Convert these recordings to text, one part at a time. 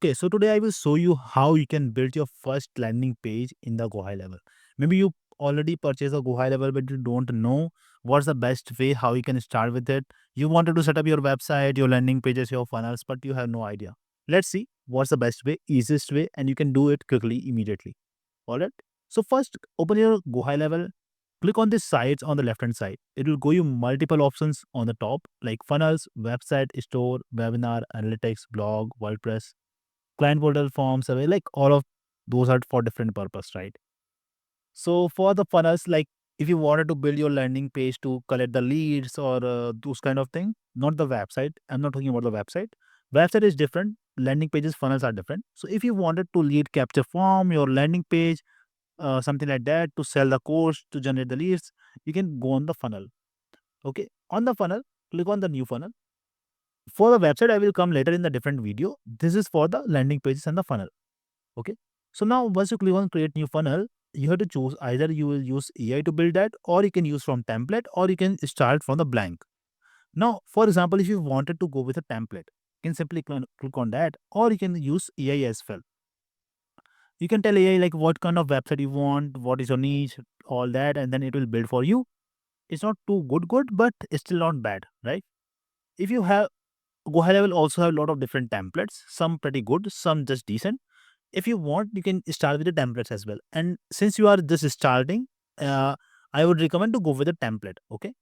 Okay, so today I will show you how you can build your first landing page in the GoHighLevel. Maybe you already purchased a GoHighLevel, but you don't know what's the best way, how you can start with it. You wanted to set up your website, your landing pages, your funnels, but you have no idea. Let's see what's the best way, easiest way, and you can do it quickly, immediately. All right. So first, open your GoHighLevel. Click on this sites on the left hand side. It will go you multiple options on the top like funnels, website, store, webinar, analytics, blog, WordPress, client portal forms away, like all of those are for different purpose, right? So for the funnels, like if you wanted to build your landing page to collect the leads or those kind of thing, not the website, I'm not talking about the website is different, landing pages funnels are different. So if you wanted to lead capture form your landing page, something like that, to sell the course, to generate the leads, you can go on the funnel. Okay, on the funnel, click on the new funnel. For the website, I will come later in the different video. This is for the landing pages and the funnel. Okay. So now once you click on create new funnel, you have to choose either you will use AI to build that, or you can use from template, or you can start from the blank. Now, for example, if you wanted to go with a template, you can simply click on that, or you can use AI as well. You can tell AI like what kind of website you want, what is your niche, all that, and then it will build for you. It's not too good, but it's still not bad, right? If you have GoHighLevel also have a lot of different templates, some pretty good, some just decent. If you want, you can start with the templates as well. And since you are just starting, uh, I would recommend to go with a template. Okay,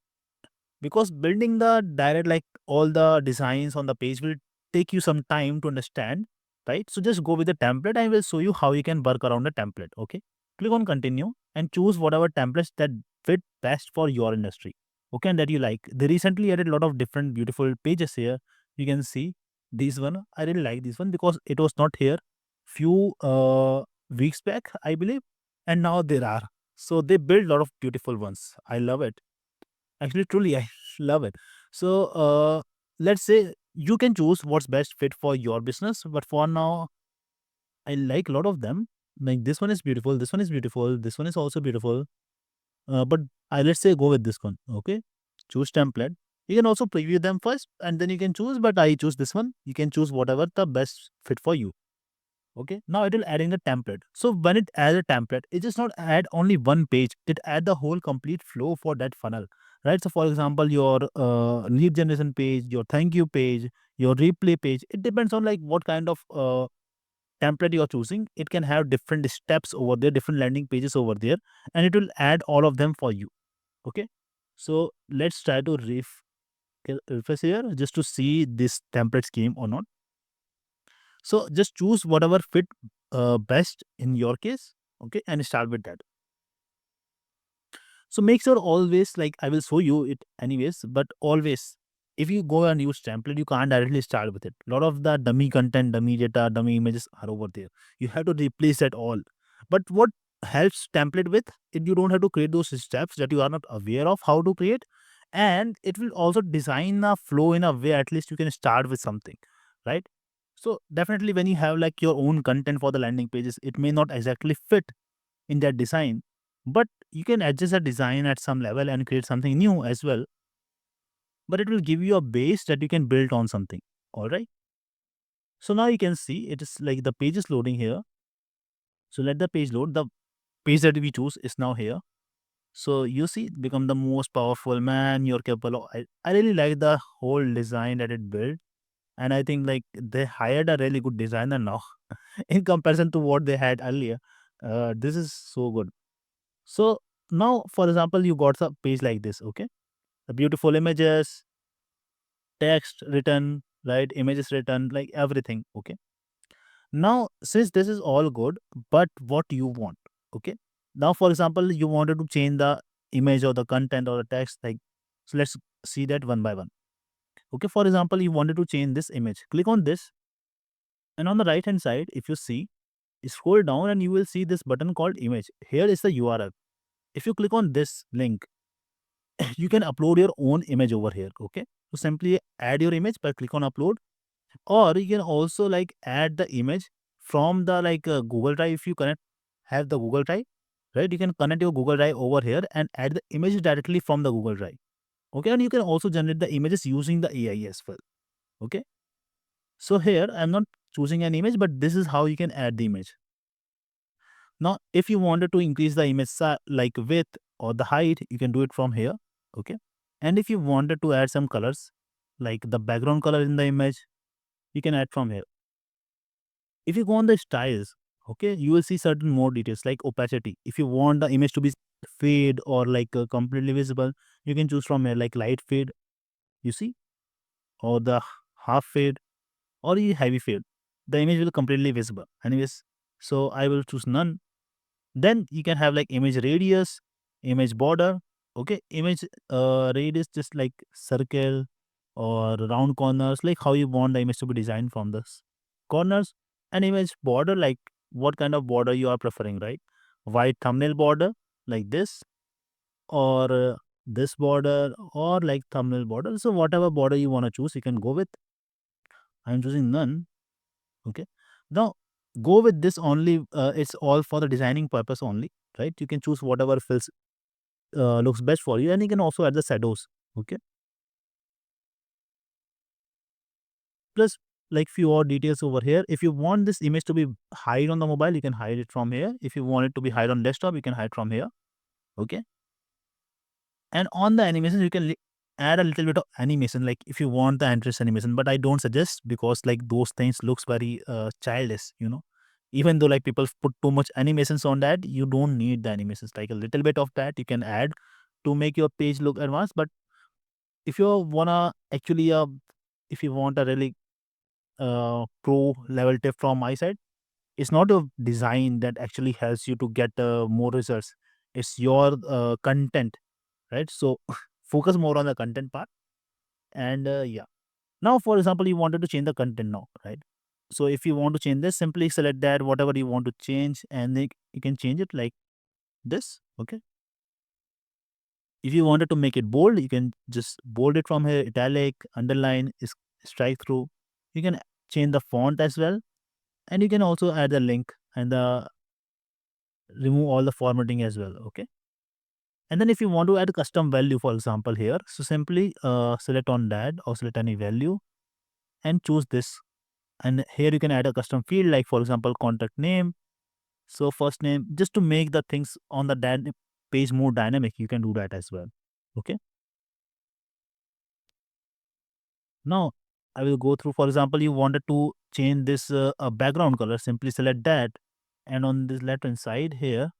because building the direct, like all the designs on the page, will take you some time to understand, right? So just go with the template. I will show you how you can work around the template. Okay, click on continue and choose whatever templates that fit best for your industry. Okay, and that you like. They recently added a lot of different beautiful pages here. You can see this one. I really like this one because it was not here few weeks back, I believe, and now there are. So they build a lot of beautiful ones. I love it. Actually, truly, I love it. So let's say you can choose what's best fit for your business. But for now, I like a lot of them. Like this one is beautiful. This one is beautiful. This one is also beautiful. But I let's say go with this one. Okay, choose template. You can also preview them first, and then you can choose. But I choose this one. You can choose whatever the best fit for you. Okay, now it will add in the template. So when it adds a template, it just not add only one page, it add the whole complete flow for that funnel, right? So for example, your lead generation page, your thank you page, your replay page, it depends on like what kind of template you're choosing. It can have different steps over there, different landing pages over there, and it will add all of them for you. Okay, so let's try to refresh here just to see this template scheme or not. So just choose whatever fit best in your case, okay, and start with that. So make sure always, like I will show you it anyways, but always if you go and use template, you can't directly start with it. A lot of the dummy content, dummy data, dummy images are over there. You have to replace that all. But what helps template with it, you don't have to create those steps that you are not aware of how to create, and it will also design a flow in a way at least you can start with something, right? So definitely when you have like your own content for the landing pages, it may not exactly fit in that design, but you can adjust the design at some level and create something new as well. But it will give you a base that you can build on something. All right. So now you can see it is like the page is loading here. So let the page load. The page that we choose is now here. So you see, it become the most powerful, man. You're capable of. I really like the whole design that it built. And I think like they hired a really good designer now in comparison to what they had earlier. This is so good. So now, for example, you got a page like this, okay? The beautiful images, text written, right? Images written, like everything, okay? Now, since this is all good, but what you want, okay? Now, for example, you wanted to change the image or the content or the text, like, so let's see that one by one. Okay, for example, you wanted to change this image. Click on this, and on the right hand side, if you see, scroll down and you will see this button called image. Here is the URL. If you click on this link, you can upload your own image over here. Okay, so simply add your image by click on upload, or you can also like add the image from the like Google Drive. If you connect have the Google Drive, right, you can connect your Google Drive over here and add the image directly from the Google Drive. Okay, and you can also generate the images using the AI as well. Okay, so here I'm not choosing an image, but this is how you can add the image. Now, if you wanted to increase the image like width or the height, you can do it from here. Okay. And if you wanted to add some colors, like the background color in the image, you can add from here. If you go on the styles, okay, you will see certain more details like opacity. If you want the image to be fade or like completely visible, you can choose from here like light fade, you see, or the half fade or the heavy fade. The image will completely visible. Anyways, so I will choose none. Then you can have like image radius, image border. Okay, image radius just like circle or round corners, like how you want the image to be designed from this corners. And image border, like what kind of border you are preferring, right? White thumbnail border like this, or this border, or like thumbnail border. So whatever border you want to choose, you can go with. I'm choosing none. Okay. Now go with this only. It's all for the designing purpose only, right? You can choose whatever feels looks best for you, and you can also add the shadows. Okay. Plus, like few more details over here. If you want this image to be hide on the mobile, you can hide it from here. If you want it to be hide on desktop, you can hide from here. Okay. And on the animations, you can add a little bit of animation, like if you want the entrance animation, but I don't suggest, because like those things looks very childish, even though like people put too much animations on that, you don't need the animations. Like a little bit of that you can add to make your page look advanced. But if you wanna actually if you want a really pro level tip from my side, it's not a design that actually helps you to get more results. It's your content, right? So focus more on the content part. And yeah, now for example, you wanted to change the content now, right? So if you want to change this, simply select that whatever you want to change, and then you can change it like this. Okay. If you wanted to make it bold, you can just bold it from here, italic, underline, is strike through. You can change the font as well, and you can also add the link and remove all the formatting as well. Okay. And then if you want to add a custom value, for example, here, so simply select on that or select any value and choose this. And here you can add a custom field, like for example, contact name. So first name, just to make the things on the page more dynamic, you can do that as well. Okay. Now I will go through, for example, you wanted to change this background color, simply select that. And on this left hand side here,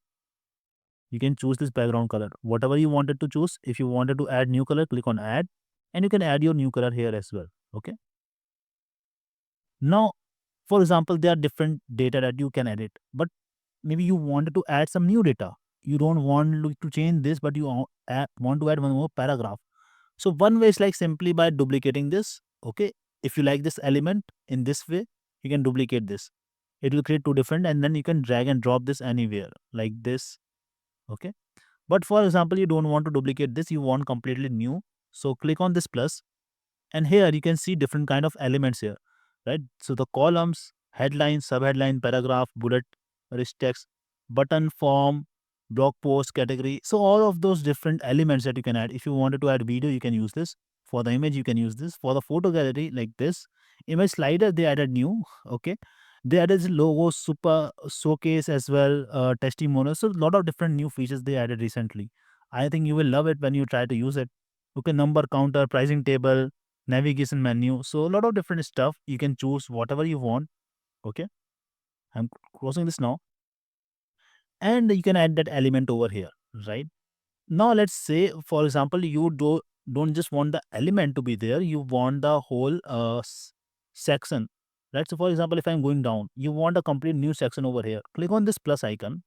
you can choose this background color, whatever you wanted to choose. If you wanted to add new color, click on add, and you can add your new color here as well. Okay. Now, for example, there are different data that you can edit, but maybe you wanted to add some new data. You don't want to change this, but you want to add one more paragraph. So one way is like simply by duplicating this. Okay. If you like this element in this way, you can duplicate this. It will create two different, and then you can drag and drop this anywhere like this. Okay. But for example, you don't want to duplicate this, you want completely new. So click on this plus, and here you can see different kind of elements here, right? So the columns, headline, subheadline, paragraph, bullet, rich text, button, form, blog post, category. So all of those different elements that you can add. If you wanted to add video, you can use this. For the image, you can use this. For the photo gallery, like this image slider, they added new. Okay. They added logo, super showcase as well, testimonials. So a lot of different new features they added recently. I think you will love it when you try to use it. Okay, number counter, pricing table, navigation menu. So a lot of different stuff. You can choose whatever you want. Okay. I'm closing this now. And you can add that element over here, right? Now let's say, for example, you don't just want the element to be there, you want the whole section. Right. So for example, if I'm going down, you want a complete new section over here. Click on this plus icon.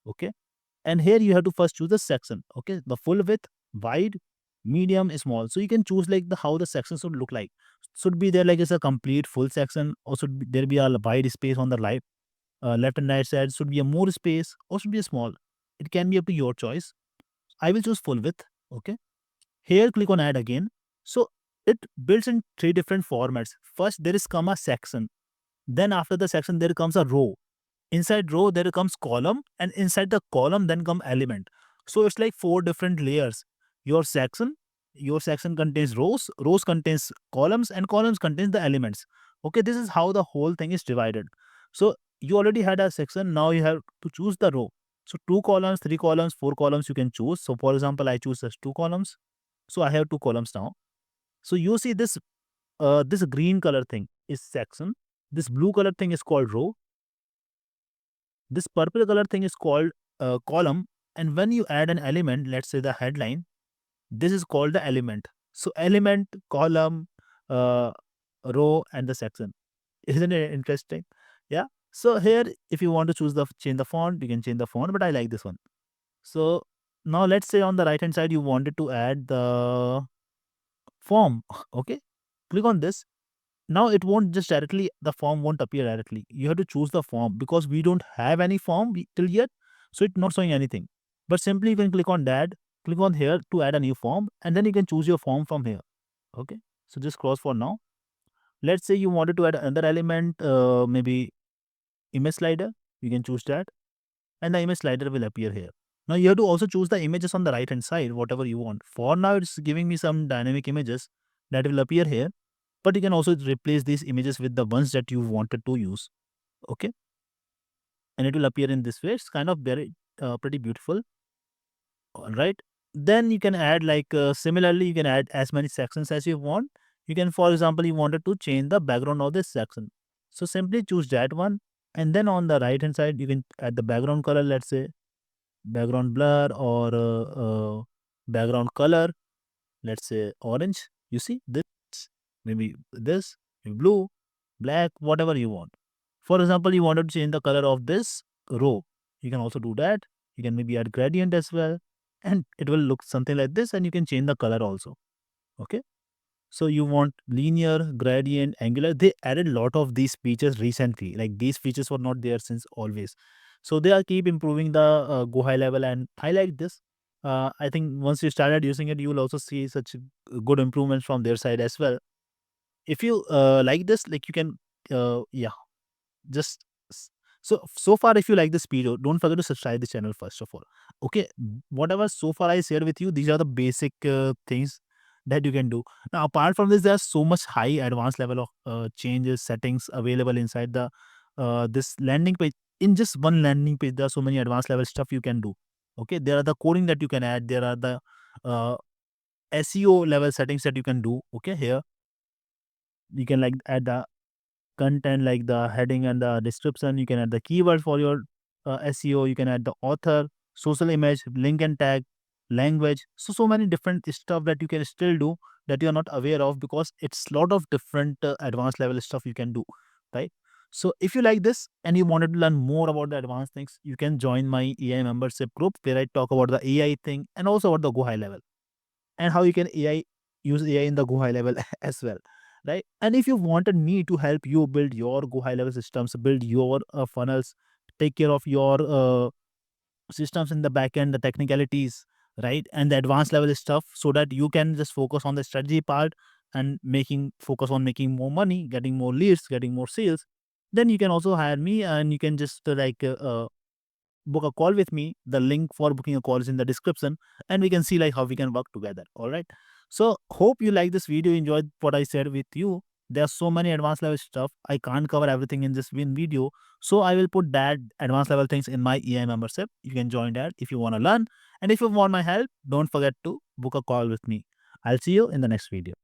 Okay. And here you have to first choose the section. Okay. The full width, wide, medium, small. So you can choose like the how the section should look like. Should be there like it's a complete full section, or should there be a wide space on the left and right side? Should be a more space, or should be a small? It can be up to your choice. I will choose full width. Okay. Here click on add again. So it builds in three different formats. First there is comma section. Then after the section there comes a row. Inside row there comes column, and inside the column then come element. So it's like four different layers. Your section contains rows, rows contains columns, and columns contains the elements. Okay, this is how the whole thing is divided. So you already had a section, now you have to choose the row. So 2 columns, 3 columns, 4 columns you can choose. So for example, I choose just 2 columns. So I have 2 columns now. So you see this this green color thing is section. This blue color thing is called row. This purple color thing is called column. And when you add an element, let's say the headline, this is called the element. So element, column, uh, row, and the section. Isn't it interesting? Yeah. So here, if you want to change the font, you can change the font, but I like this one. So now let's say on the right hand side, you wanted to add the form. Okay. Click on this. Now it won't just directly, the form won't appear directly. You have to choose the form because we don't have any form till yet. So it's not showing anything. But simply you can click on that, click on here to add a new form, and then you can choose your form from here. Okay. So just cross for now. Let's say you wanted to add another element, maybe image slider. You can choose that, and the image slider will appear here. Now you have to also choose the images on the right hand side, whatever you want. For now, it's giving me some dynamic images that will appear here, but you can also replace these images with the ones that you wanted to use. Okay, and it will appear in this way. It's kind of very pretty beautiful. All right. Then you can add similarly, you can add as many sections as you want. You can, for example, you wanted to change the background of this section. So simply choose that one, and then on the right hand side, you can add the background color. Let's say background blur or background color. Let's say orange. You see this, maybe this, maybe blue, black, whatever you want. For example, you wanted to change the color of this row. You can also do that. You can maybe add gradient as well, and it will look something like this, and you can change the color also. Okay. So you want linear, gradient, angular. They added a lot of these features recently. Like these features were not there since always. So they are keep improving the GoHighLevel, and I like this. I think once you started using it, you will also see such good improvements from their side as well. If you like this, like you can, yeah, just so far, if you like this video, don't forget to subscribe the channel first of all. Okay, whatever so far I shared with you, these are the basic things that you can do. Now apart from this, there's so much high advanced level of changes, settings available inside the this landing page. In just one landing page, there are so many advanced level stuff you can do. Okay, there are the coding that you can add, there are the uh, SEO level settings that you can do. Okay, here you can like add the content like the heading and the description. You can add the keyword for your SEO. You can add the author, social image, link and tag, language. So many different stuff that you can still do that you are not aware of, because it's lot of different advanced level stuff you can do, right? So if you like this and you wanted to learn more about the advanced things, you can join my AI membership group where I talk about the AI thing and also about the GoHighLevel and how you can use AI in the GoHighLevel as well, right? And if you wanted me to help you build your GoHighLevel systems, build your funnels, take care of your systems in the back end, the technicalities, right, and the advanced level stuff, so that you can just focus on the strategy part and making focus on making more money, getting more leads, getting more sales, then you can also hire me, and you can just book a call with me. The link for booking a call is in the description, and we can see like how we can work together. All right. So hope you like this video, enjoyed what I said with you. There's so many advanced level stuff. I can't cover everything in this one video. So I will put that advanced level things in my EI membership. You can join that if you want to learn. And if you want my help, don't forget to book a call with me. I'll see you in the next video.